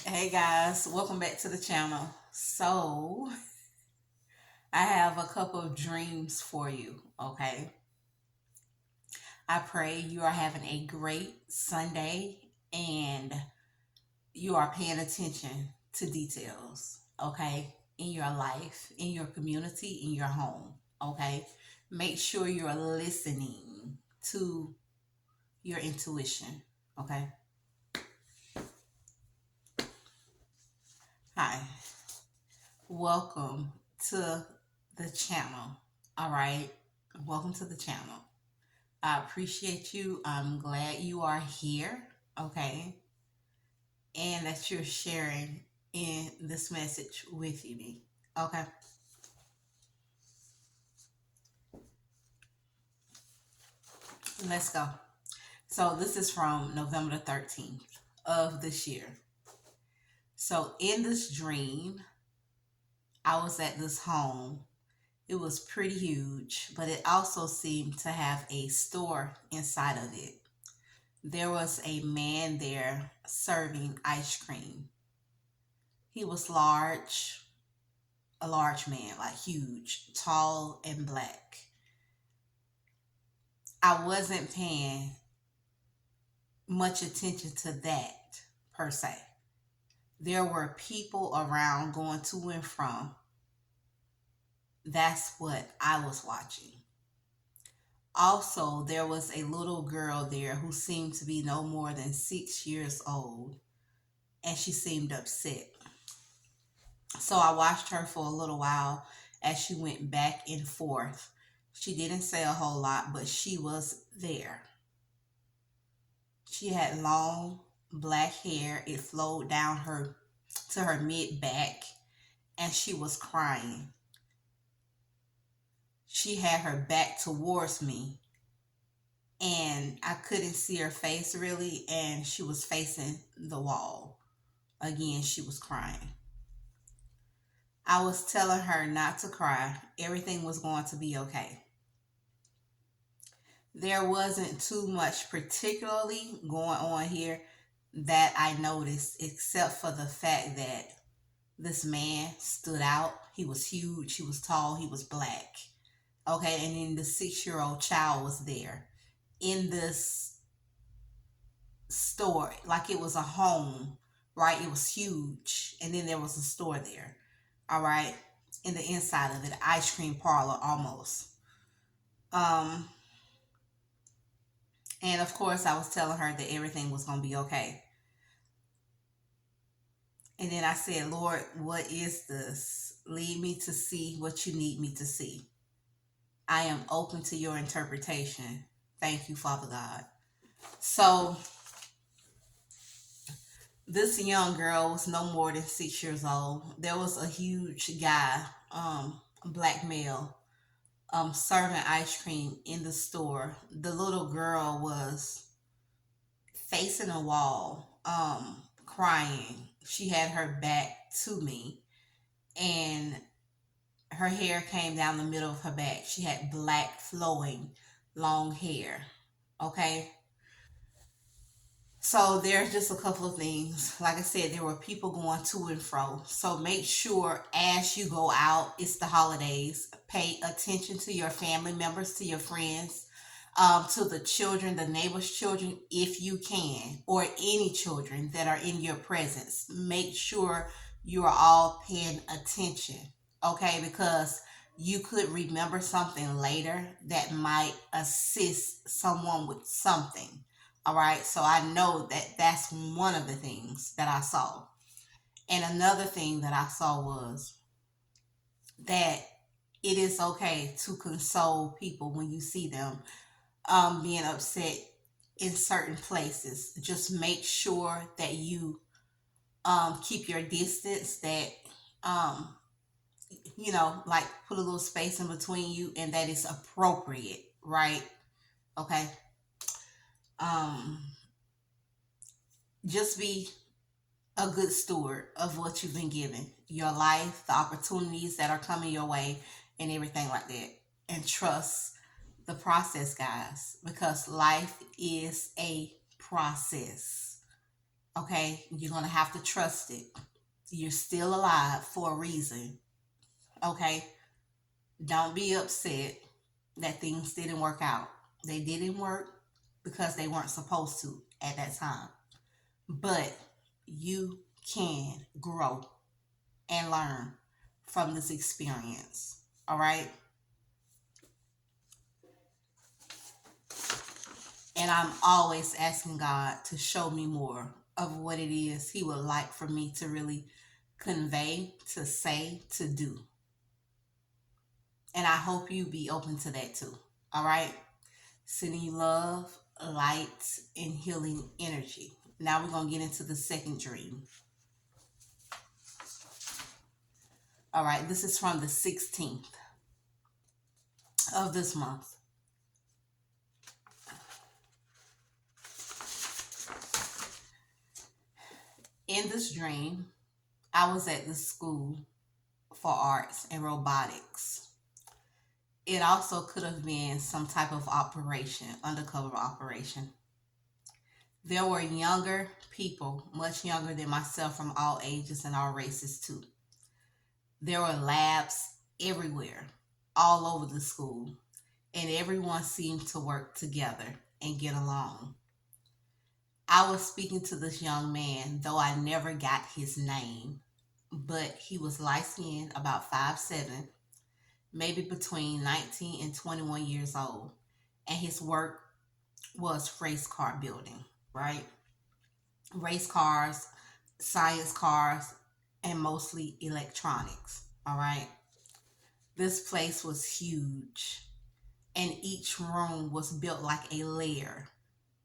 Hey guys, welcome back to the channel. I have a couple of dreams for you, okay? I pray you are having a great Sunday and you are paying attention to details, okay? In your life, in your community, in your home, okay? Make sure you're listening to your intuition, okay? Hi, welcome to the channel, all right? Welcome to the channel. I appreciate you. I'm glad you are here, okay? And that you're sharing in this message with me, okay? Let's go. So, this is from November the 13th of this year. So, in this dream, I was at this home. It was pretty huge, but it also seemed to have a store inside of it. There was a man there serving ice cream. He was a large man, like huge, tall, and black. I wasn't paying much attention to that per se. There were people around going to and from. That's what I was watching. Also, there was a little girl there who seemed to be no more than 6 years old, and she seemed upset. So I watched her for a little while as she went back and forth. She didn't say a whole lot, but she was there. She had long black hair. It flowed down her to her mid back, and she was crying. She had her back towards me, and I couldn't see her face really, and she was facing the wall. Again, she was crying. I was telling her not to cry. Everything was going to be okay. There wasn't too much particularly going on here that I noticed, except for the fact that this man stood out. He was huge, he was tall, he was black. Okay, and then the 6 year old child was there in this store, like it was a home, right? It was huge, and then there was a store there, all right, in the inside of it, ice cream parlor almost. Um, and of course, I was telling her that everything was gonna be okay. And then I said, Lord, what is this? Lead me to see what you need me to see. I am open to your interpretation. Thank you, Father God. So this young girl was no more than 6 years old. There was a huge guy, a black male, serving ice cream in the store. The little girl was facing a wall, crying. She had her back to me, and her hair came down the middle of her back. She had black flowing long hair. Okay. So there's just a couple of things. Like I said, there were people going to and fro. So make sure as you go out, it's the holidays, pay attention to your family members, to your friends, to the children, the neighbors' children, if you can, or any children that are in your presence. Make sure you are all paying attention, okay? Because you could remember something later that might assist someone with something. All right. So I know that that's one of the things that I saw. And another thing that I saw was that it is okay to console people when you see them being upset in certain places. Just make sure that you keep your distance, that, um, like put a little space in between you and that is appropriate, right? Okay. Um, just be a good steward of what you've been given, your life, the opportunities that are coming your way, and everything like that. And trust the process, guys, because life is a process. Okay, you're going to have to trust it. You're still alive for a reason. Okay, don't be upset that things didn't work out. They didn't work because they weren't supposed to at that time. But you can grow and learn from this experience. All right. And I'm always asking God to show me more of what it is He would like for me to really convey, to say, to do. And I hope you be open to that too. All right. Sending you love, light, and healing energy. Now we're going to get into the second dream. All right. This is from the 16th of this month. In this dream, I was at the school for arts and robotics. It also could have been some type of operation, undercover operation. There were younger people, much younger than myself, from all ages and all races too. There were labs everywhere, all over the school, and everyone seemed to work together and get along. I was speaking to this young man, though I never got his name, but he was light skinned, about 5'7", maybe between 19 and 21 years old, and his work was race car building, right? Race cars, science cars, and mostly electronics, all right? This place was huge, and each room was built like a layer,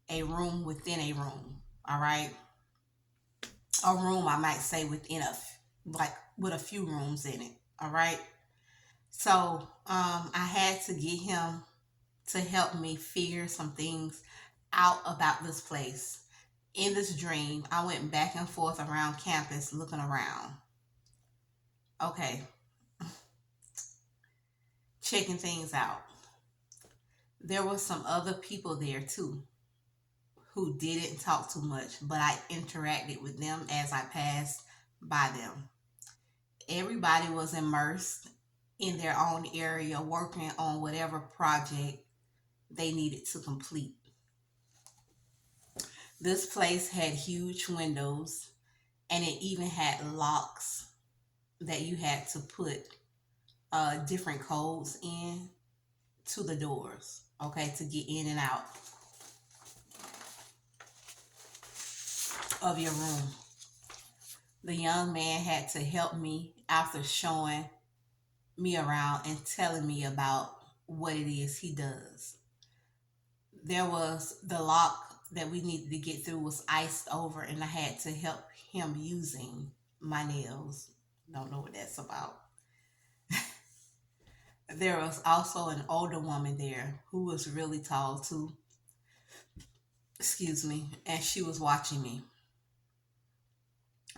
a room within a room, all right? A room, I might say, within like with a few rooms in it, all right? So I had to get him to help me figure some things out about this place. In this dream, I went back and forth around campus looking around. Okay, checking things out. There were some other people there too who didn't talk too much, but I interacted with them as I passed by them. Everybody was immersed in their own area, working on whatever project they needed to complete. This place had huge windows, and it even had locks that you had to put different codes in to the doors, okay, to get in and out of your room. The young man had to help me after showing me around and telling me about what it is he does. There was the lock that we needed to get through was iced over, and I had to help him using my nails. Don't know what that's about. There was also an older woman there who was really tall too. Excuse me, and she was watching me.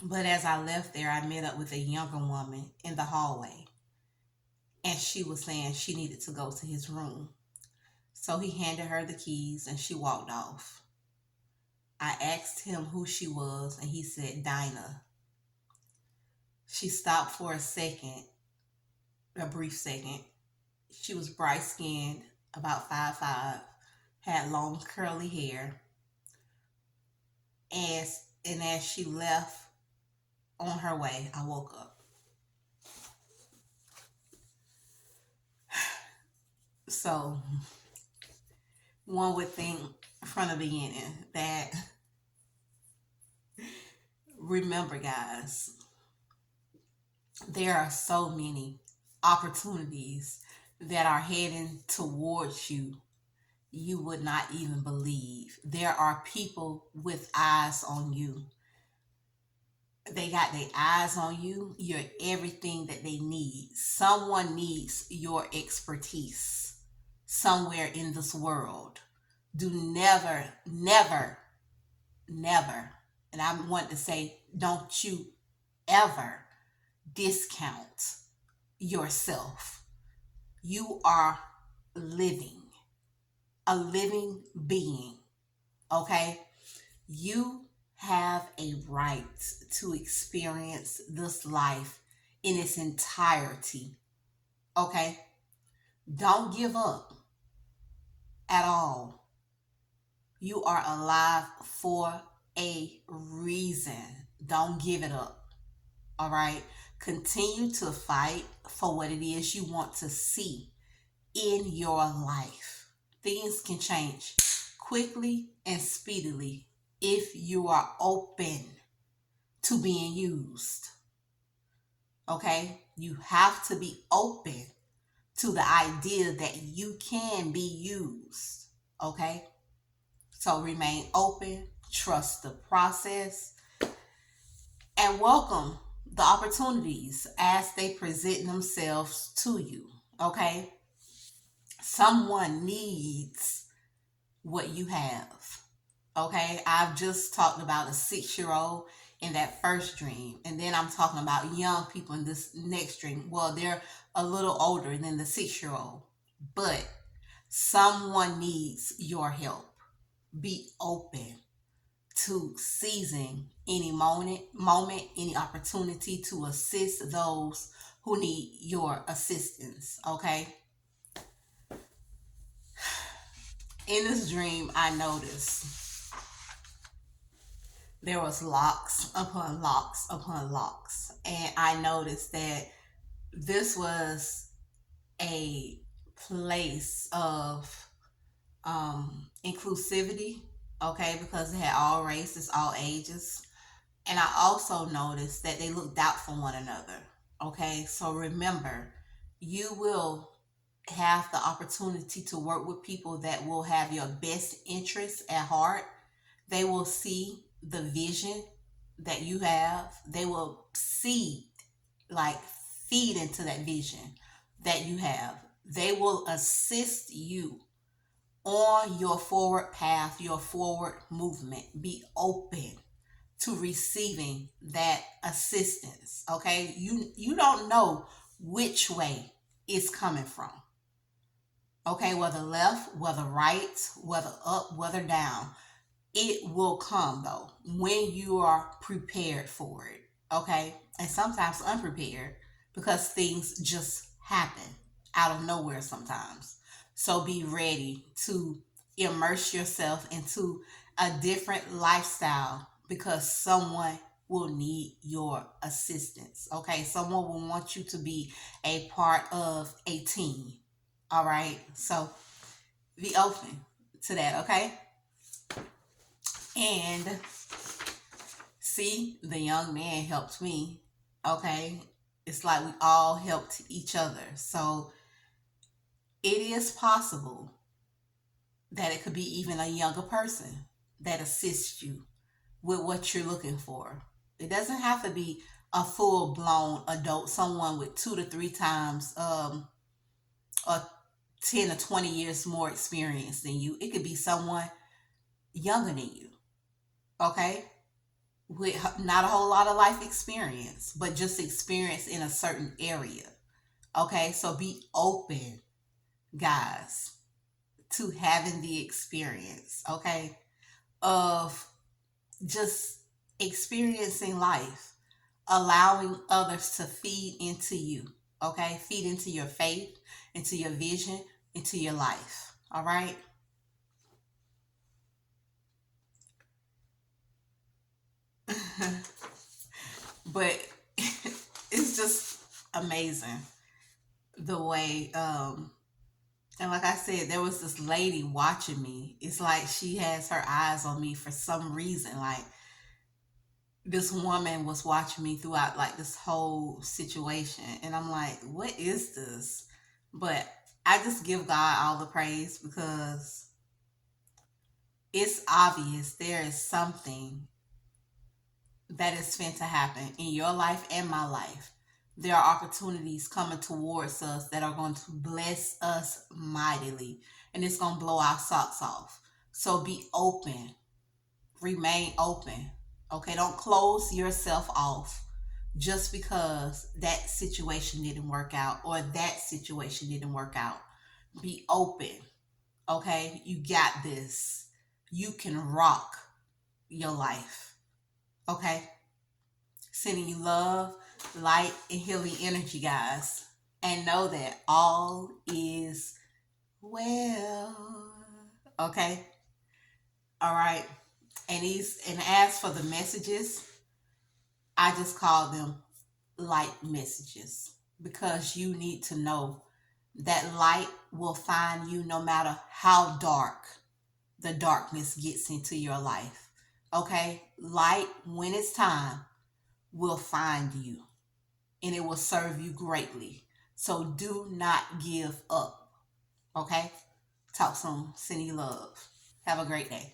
But as I left there, I met up with a younger woman in the hallway, and she was saying she needed to go to his room. So he handed her the keys and she walked off. I asked him who she was, and he said Dinah. She stopped for a second, a brief second. She was bright skinned, about 5'5", had long curly hair. And as she left on her way, I woke up. So one would think from the beginning that, remember guys, there are so many opportunities that are heading towards you, you would not even believe. There are people with eyes on you. They got their eyes on you. You're everything that they need. Someone needs your expertise somewhere in this world. Do never, never, never, and I want to say, don't you ever discount yourself. You are living, a living being, okay? You have a right to experience this life in its entirety. Okay? Don't give up at all. You are alive for a reason. Don't give it up. All right? Continue to fight for what it is you want to see in your life. Things can change quickly and speedily if you are open to being used. Okay? You have to be open to the idea that you can be used. Okay? So remain open, trust the process, and welcome the opportunities as they present themselves to you. Okay? Someone needs what you have. Okay? I've just talked about a 6-year old in that first dream, and then I'm talking about young people in this next dream. Well, they're a little older than the 6-year old, but someone needs your help. Be open to seizing any moment, any opportunity to assist those who need your assistance. Okay? In this dream, I noticed there was locks upon locks upon locks, and I noticed that this was a place of inclusivity. Okay, because it had all races, all ages. And I also noticed that they looked out for one another. Okay, so remember, you will have the opportunity to work with people that will have your best interests at heart. They will see the vision that you have. They will see, like, feed into that vision that you have. They will assist you on your forward path, your forward movement. Be open to receiving that assistance. Okay? You don't know which way it's coming from. Okay, whether left, whether right, whether up, whether down. It will come though when you are prepared for it. Okay? And sometimes unprepared because things just happen out of nowhere sometimes. So be ready to immerse yourself into a different lifestyle because someone will need your assistance. Okay? Someone will want you to be a part of a team. All right? So be open to that. Okay? And see, the young man helped me. Okay? It's like we all helped each other. So it is possible that it could be even a younger person that assists you with what you're looking for. It doesn't have to be a full blown adult, someone with 2 to 3 times or 10 or 20 years more experience than you. It could be someone younger than you. Okay? With not a whole lot of life experience, but just experience in a certain area. Okay, so be open, guys, to having the experience, okay, of just experiencing life, allowing others to feed into you, okay, feed into your faith, into your vision, into your life. All right. But it's just amazing the way and like I said, there was this lady watching me. It's like she has her eyes on me for some reason. Like this woman was watching me throughout like this whole situation. And I'm like, what is this? But I just give God all the praise because it's obvious there is something that is meant to happen in your life and my life. There are opportunities coming towards us that are going to bless us mightily, and it's going to blow our socks off. So be open, remain open. Okay, don't close yourself off just because that situation didn't work out or that situation didn't work out. Be open. Okay, you got this. You can rock your life. Okay? Sending you love, light, and healing energy, guys. And know that all is well. Okay? All right. And as for the messages, I just call them light messages because you need to know that light will find you no matter how dark the darkness gets into your life. Okay? Light, when it's time, will find you and it will serve you greatly. So do not give up. Okay? Talk soon. Send you love. Have a great day.